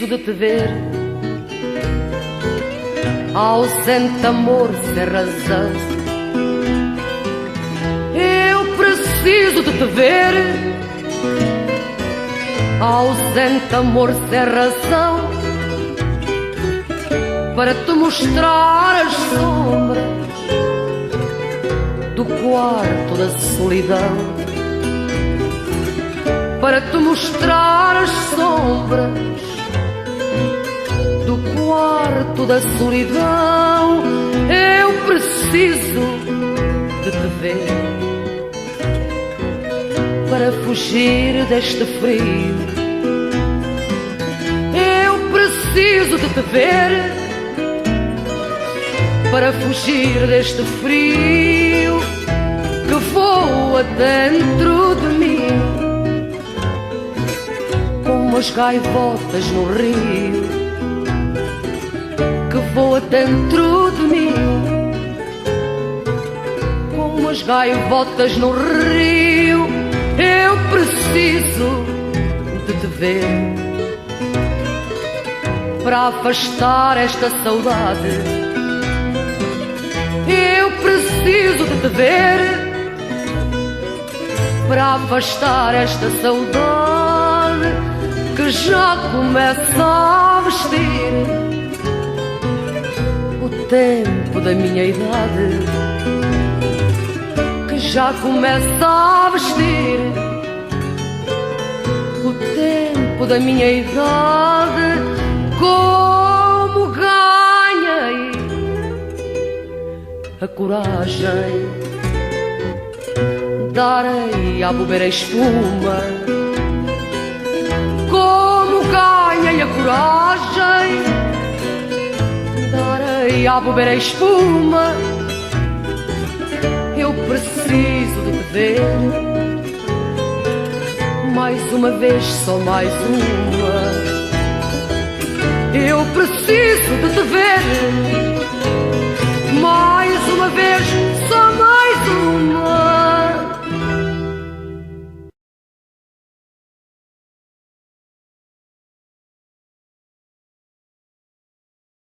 preciso de te ver. Ausente amor sem razão. Eu preciso de te ver. Ausente amor sem razão, para te mostrar as sombras do quarto da solidão. Para te mostrar as sombras do quarto da solidão. Eu preciso de te ver, para fugir deste frio. Eu preciso de te ver, para fugir deste frio que voa dentro de mim, como as gaivotas no rio, que voa dentro de mim, como as gaivotas no rio. Eu preciso de te ver, para afastar esta saudade. Eu preciso de te ver, para afastar esta saudade que já começa a vestir o tempo da minha idade, que já começa a vestir o tempo da minha idade. Como ganhei a coragem, darei a beber a espuma. Como ganhei a coragem, darei a beber a espuma. Eu preciso de te ver, mais uma vez, só mais uma. Eu preciso de te ver, mais